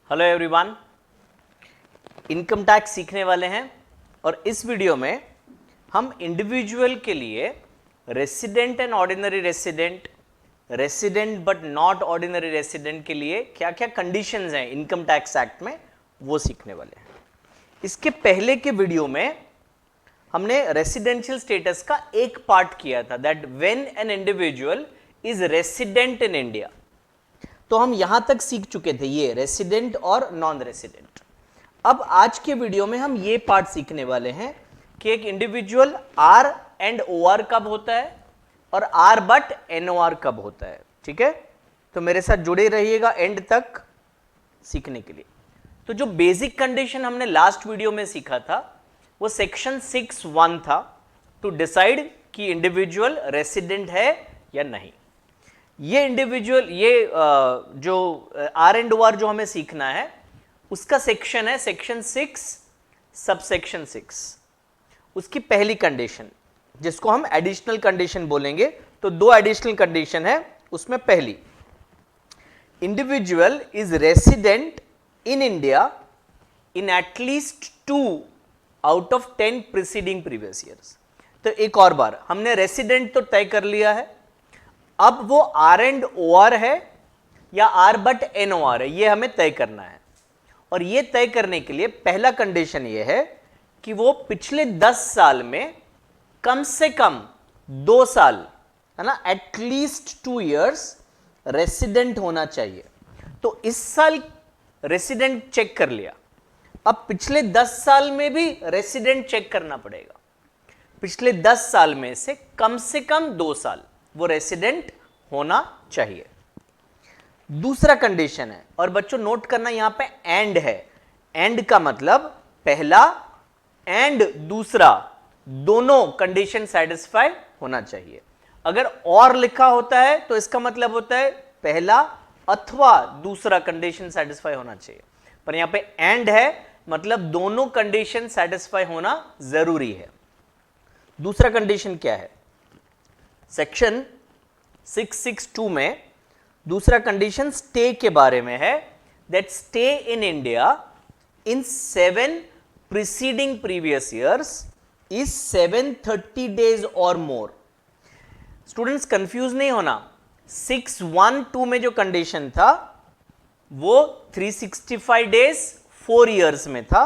Hello everyone, income tax सीखने वाले हैं और इस वीडियो में हम इंडिविजुअल के लिए resident and ordinary resident, resident but not ordinary resident के लिए क्या क्या कंडीशंस हैं इनकम टैक्स एक्ट में वो सीखने वाले हैं। इसके पहले के वीडियो में हमने रेसिडेंशियल स्टेटस का एक पार्ट किया था, that when an individual is resident in India. तो हम यहां तक सीख चुके थे ये रेसिडेंट और नॉन रेसिडेंट। अब आज के वीडियो में हम ये पार्ट सीखने वाले हैं कि एक individual R and O R कब होता है और R but N O R कब होता है। ठीक है, तो मेरे साथ जुड़े रहिएगा एंड तक सीखने के लिए। तो जो बेसिक कंडीशन हमने लास्ट वीडियो में सीखा था वो सेक्शन 6(1) था, टू डिसाइड कि इंडिविजुअल रेसिडेंट है या नहीं। ये इंडिविजुअल जो आर एंड ओ आर जो हमें सीखना है उसका सेक्शन है सेक्शन 6 सबसेक्शन 6। उसकी पहली कंडीशन जिसको हम एडिशनल कंडीशन बोलेंगे, तो दो एडिशनल कंडीशन है उसमें। पहली, individual is resident in India in at least 2 out of 10 preceding previous years. तो एक और बार, हमने रेसिडेंट तो तय कर लिया है, अब वो आर एंड ओ आर है या R but N O R है ये हमें तय करना है। और ये तय करने के लिए पहला कंडीशन ये है कि वो पिछले 10 साल में कम से कम 2 साल, है ना, एटलीस्ट 2 इयर्स रेसिडेंट होना चाहिए। तो इस साल रेसिडेंट चेक कर लिया, अब पिछले 10 साल में भी रेसिडेंट चेक करना पड़ेगा। पिछले 10 साल में से कम 2 साल वो रेसिडेंट होना चाहिए। दूसरा कंडीशन है, और बच्चों नोट करना यहां पे एंड है। एंड का मतलब पहला एंड दूसरा दोनों कंडीशन सेटिस्फाई होना चाहिए। अगर और लिखा होता है तो इसका मतलब होता है पहला अथवा दूसरा कंडीशन सेटिस्फाई होना चाहिए, पर यहां पे एंड है मतलब दोनों कंडीशन सेटिस्फाई होना जरूरी है। दूसरा कंडीशन क्या है? सेक्शन 662 में दूसरा कंडीशन स्टे के बारे में है, that stay in India in 7 preceding previous years is 730 days और मोर। स्टूडेंट्स कंफ्यूज नहीं होना, 612 में जो कंडीशन था वो 365 डेज 4 ईयर्स में था।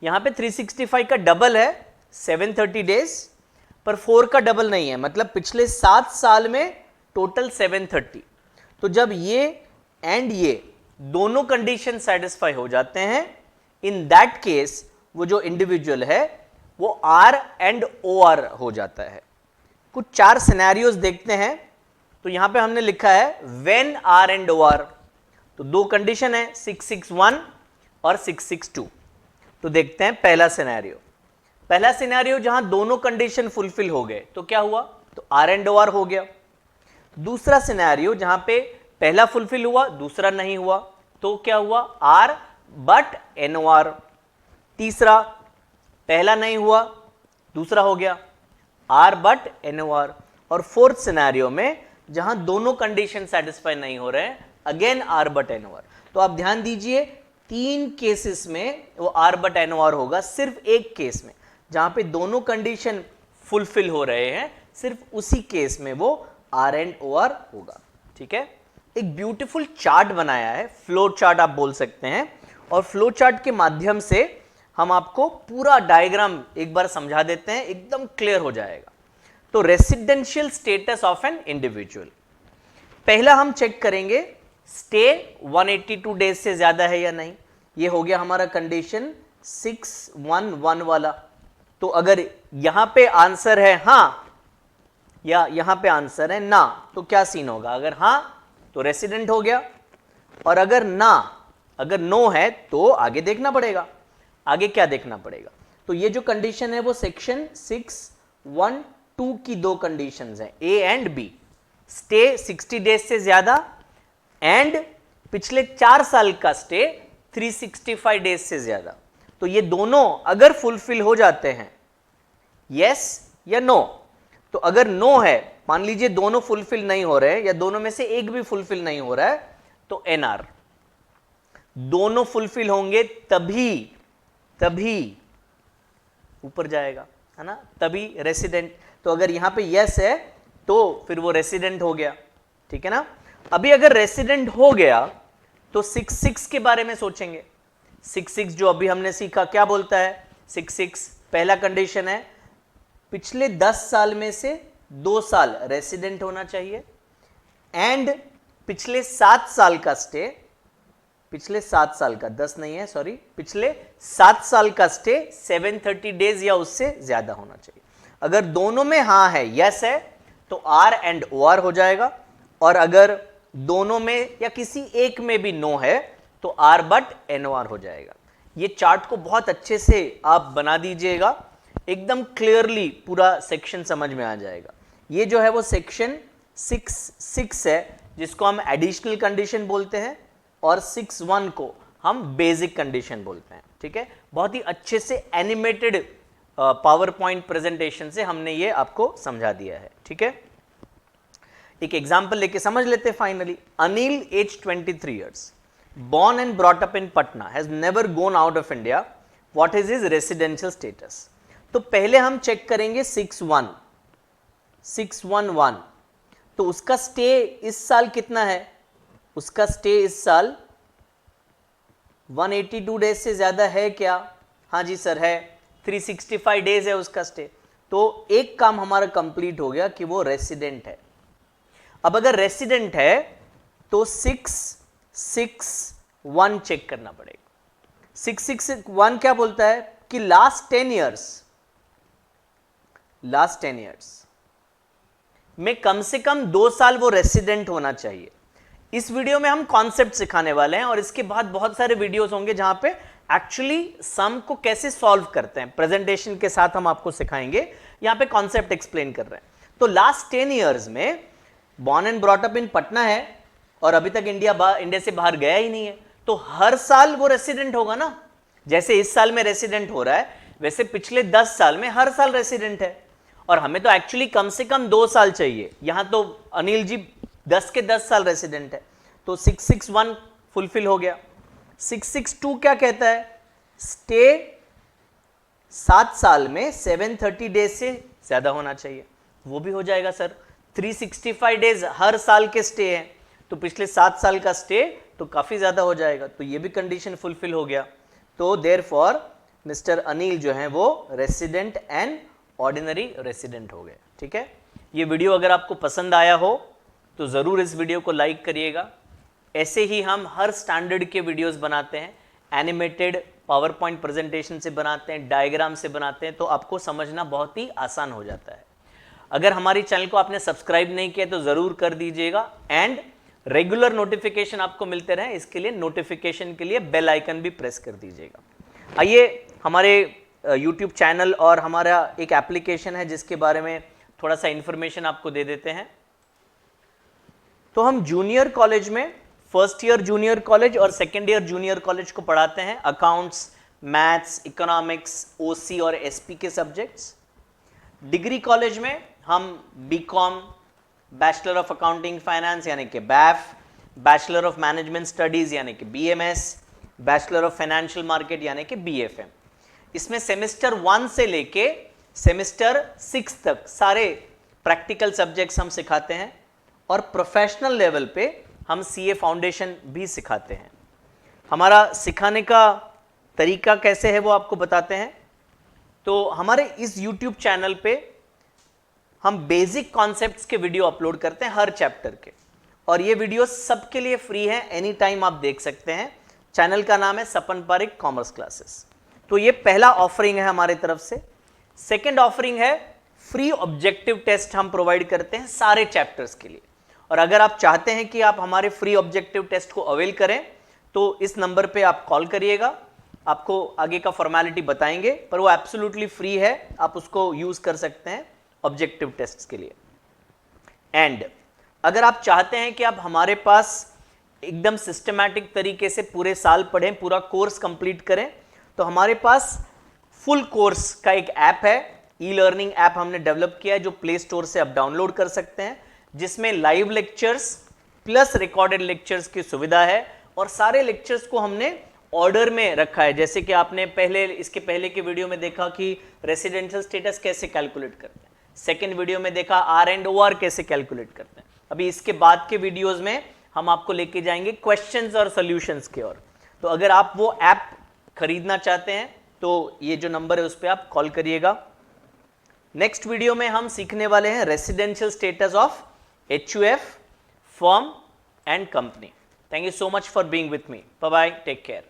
यहां पे 365 का डबल है 730 डेज, पर 4 का डबल नहीं है, मतलब पिछले 7 साल में टोटल 730। तो जब ये एंड ये दोनों कंडीशन सेटिस्फाई हो जाते हैं, इन दैट केस वो जो इंडिविजुअल है वो आर एंड ओ आर हो जाता है। कुछ 4 सिनेरियोज देखते हैं। तो यहां पे हमने लिखा है when R and O R, तो 2 कंडीशन है 661 और 662। तो देखते हैं पहला सिनेरियो। पहला सिनेरियो जहां दोनों कंडीशन फुलफिल हो गए तो क्या हुआ? तो आर एंड ओ आर हो गया। दूसरा सिनेरियो जहां पे पहला फुलफिल हुआ दूसरा नहीं हुआ तो क्या हुआ? R but N O R. तीसरा, पहला नहीं हुआ दूसरा हो गया, R but N O R. और फोर्थ सिनेरियो में जहां दोनों कंडीशन सेटिस्फाई नहीं हो रहे हैं, again R but N O R. तो आप ध्यान दीजिए 3 केसेस में वो R but N O R होगा। सिर्फ एक केस में जहां पे दोनों कंडीशन फुलफिल हो रहे हैं, सिर्फ उसी केस में वो आर एंड ओ आर होगा। ठीक है, एक ब्यूटीफुल चार्ट बनाया है, फ्लो चार्ट आप बोल सकते हैं, और फ्लो चार्ट के माध्यम से हम आपको पूरा डायग्राम एक बार समझा देते हैं, एकदम क्लियर हो जाएगा। तो residential status of an individual, पहला हम चेक करेंगे स्टे 182 डेज से ज्यादा है या नहीं। ये हो गया हमारा कंडीशन 611 वाला। तो अगर यहां पे आंसर है हां या यहां पे आंसर है ना, तो क्या सीन होगा? अगर हां तो रेसिडेंट हो गया, और अगर ना, अगर नो है तो आगे देखना पड़ेगा। आगे क्या देखना पड़ेगा? तो ये जो कंडीशन है वो सेक्शन 612 की 2 कंडीशंस हैं, A and B. Stay 60 days से ज्यादा एंड पिछले 4 साल का स्टे 365 डेज से ज्यादा। तो ये दोनों अगर फुलफिल हो जाते हैं, यस या नो, तो अगर नो है, मान लीजिए दोनों फुलफिल नहीं हो रहे हैं या दोनों में से एक भी फुलफिल नहीं हो रहा है, तो एनआर। दोनों फुलफिल होंगे तभी ऊपर जाएगा, है ना, तभी रेसिडेंट। तो अगर यहां पे यस है तो फिर वो रेसिडेंट हो गया, ठीक है ना। अभी अगर रेसिडेंट हो गया तो 6-6 के बारे में सोचेंगे। 6-6 जो अभी हमने सीखा क्या बोलता है। 6-6 पहला कंडीशन है पिछले 10 साल में से 2 साल रेसिडेंट होना चाहिए एंड पिछले 7 साल का स्टे, पिछले 7 साल का 10 नहीं है सॉरी, पिछले 7 साल का स्टे 730 डेज या उससे ज्यादा होना चाहिए। अगर दोनों में हाँ है, यस है, तो आर एंड ओ आर हो जाएगा, और अगर दोनों में या किसी एक में भी नो है तो R but N O R हो जाएगा। ये चार्ट को बहुत अच्छे से आप बना दीजिएगा, एकदम क्लियरली पूरा सेक्शन समझ में आ जाएगा। ये जो है वो सेक्शन 6 है जिसको हम एडिशनल कंडीशन बोलते हैं, और 6-1 को हम बेसिक कंडीशन बोलते हैं, ठीक है। बहुत ही अच्छे से एनिमेटेड पावर पॉइंट प्रेजेंटेशन से हमने ये आपको समझा दिया है, ठीक है। एक एग्जाम्पल लेके समझ लेते हैं finally. Anil age 23 years, born and brought up in Patna, has never gone out of India. What is his residential status? तो पहले हम चेक करेंगे 611, तो उसका स्टे इस साल कितना है। उसका स्टे इस साल 182 डेज से ज्यादा है क्या। हाँ जी सर है, 365 डेज है उसका स्टे। तो एक काम हमारा कंप्लीट हो गया कि वो रेसिडेंट है। अब अगर रेसिडेंट है तो 661 चेक करना पड़ेगा। 661 क्या बोलता है कि लास्ट 10 इयर्स में कम से कम 2 साल वो रेसिडेंट होना चाहिए। इस वीडियो में हम कॉन्सेप्ट सिखाने वाले हैं और इसके बाद बहुत सारे वीडियोस होंगे जहां पे एक्चुअली सम को कैसे सॉल्व करते हैं, प्रेजेंटेशन के साथ हम आपको सिखाएंगे। यहां पे कॉन्सेप्ट एक्सप्लेन कर रहे हैं। तो लास्ट 10 इयर्स में born and brought up in Patna है और अभी तक इंडिया से बाहर गया ही नहीं है, तो हर साल वो रेसिडेंट होगा ना। जैसे इस साल में रेसिडेंट हो रहा है वैसे पिछले 10 साल में हर साल रेसिडेंट है, और हमें तो एक्चुअली कम से कम 2 साल चाहिए। यहां तो अनिल जी 10 के 10 साल रेसिडेंट है, तो 661 फुलफिल हो गया। 662 क्या कहता है, स्टे 7 साल में 730 डेज से ज्यादा होना चाहिए, वो भी हो जाएगा सर। 365 डेज हर साल के स्टे हैं, तो पिछले 7 साल का स्टे तो काफी ज्यादा हो जाएगा, तो ये भी कंडीशन फुलफिल हो गया। तो देयरफॉर मिस्टर अनिल जो है वो रेसिडेंट एंड ऑर्डिनरी रेसिडेंट हो गए, ठीक है। ये वीडियो अगर आपको पसंद आया हो तो जरूर इस वीडियो को लाइक करिएगा। ऐसे ही हम हर स्टैंडर्ड के वीडियोस बनाते हैं, एनिमेटेड पावर पॉइंट प्रेजेंटेशन से बनाते हैं, डायग्राम से बनाते हैं, तो आपको समझना बहुत ही आसान हो जाता है। अगर हमारी चैनल को आपने सब्सक्राइब नहीं किया तो जरूर कर दीजिएगा, एंड रेगुलर नोटिफिकेशन आपको मिलते रहे इसके लिए नोटिफिकेशन के लिए बेल आइकन भी प्रेस कर दीजिएगा। आइए हमारे YouTube चैनल और हमारा एक एप्लीकेशन है जिसके बारे में थोड़ा सा इंफॉर्मेशन आपको दे देते हैं। तो हम जूनियर कॉलेज में फर्स्ट ईयर जूनियर कॉलेज और सेकेंड ईयर जूनियर कॉलेज को पढ़ाते हैं अकाउंट्स, मैथ्स, इकोनॉमिक्स, ओसी और एसपी के सब्जेक्ट्स। डिग्री कॉलेज में हम BCom, bachelor of accounting finance यानी कि BAF, bachelor of management studies यानी कि BMS, bachelor of financial market यानी कि बीएफएम। इसमें सेमेस्टर 1 से लेके सेमेस्टर 6 तक सारे प्रैक्टिकल सब्जेक्ट्स हम सिखाते हैं, और प्रोफेशनल लेवल पे हम सीए फाउंडेशन भी सिखाते हैं। हमारा सिखाने का तरीका कैसे है वो आपको बताते हैं। तो हमारे इस YouTube चैनल पे हम बेसिक कॉन्सेप्ट्स के वीडियो अपलोड करते हैं हर चैप्टर के, और ये वीडियो सबके लिए फ्री है, एनी टाइम आप देख सकते हैं। चैनल का नाम है सपन पारिक कॉमर्स क्लासेस। तो ये पहला ऑफरिंग है हमारे तरफ से। सेकंड ऑफरिंग है फ्री ऑब्जेक्टिव टेस्ट हम प्रोवाइड करते हैं सारे चैप्टर्स के लिए, और अगर आप चाहते हैं कि आप हमारे फ्री ऑब्जेक्टिव टेस्ट को अवेल करें तो इस नंबर पे आप कॉल करिएगा, आपको आगे का फॉर्मेलिटी बताएंगे, पर वो एब्सोल्युटली फ्री है, आप उसको यूज कर सकते हैं ऑब्जेक्टिव टेस्ट्स के लिए। एंड अगर आप चाहते हैं कि आप हमारे पास एकदम सिस्टमैटिक तरीके से पूरे साल पढ़ें, पूरा कोर्स कंप्लीट करें, तो हमारे पास फुल कोर्स का एक ऐप है, ई लर्निंग ऐप हमने डेवलप किया है जो प्ले स्टोर से आप डाउनलोड कर सकते हैं, जिसमें live lectures plus recorded lectures की सुविधा है, और सारे लेक्चर्स को हमने ऑर्डर में रखा है, जैसे कि आपने इसके पहले के वीडियो में देखा कि रेसिडेंशियल स्टेटस कैसे कैलकुलेट करते हैं, सेकेंड वीडियो में देखा R&OR कैसे कैलकुलेट करते हैं। अभी इसके बाद के वीडियोस में हम आपको लेके जाएंगे क्वेश्चंस और सॉल्यूशंस की ओर। तो अगर आप वो ऐप खरीदना चाहते हैं तो ये जो नंबर है उस पर आप कॉल करिएगा। नेक्स्ट वीडियो में हम सीखने वाले हैं residential status of HUF, firm and company. Thank you so much for being with me. Bye bye. Take care.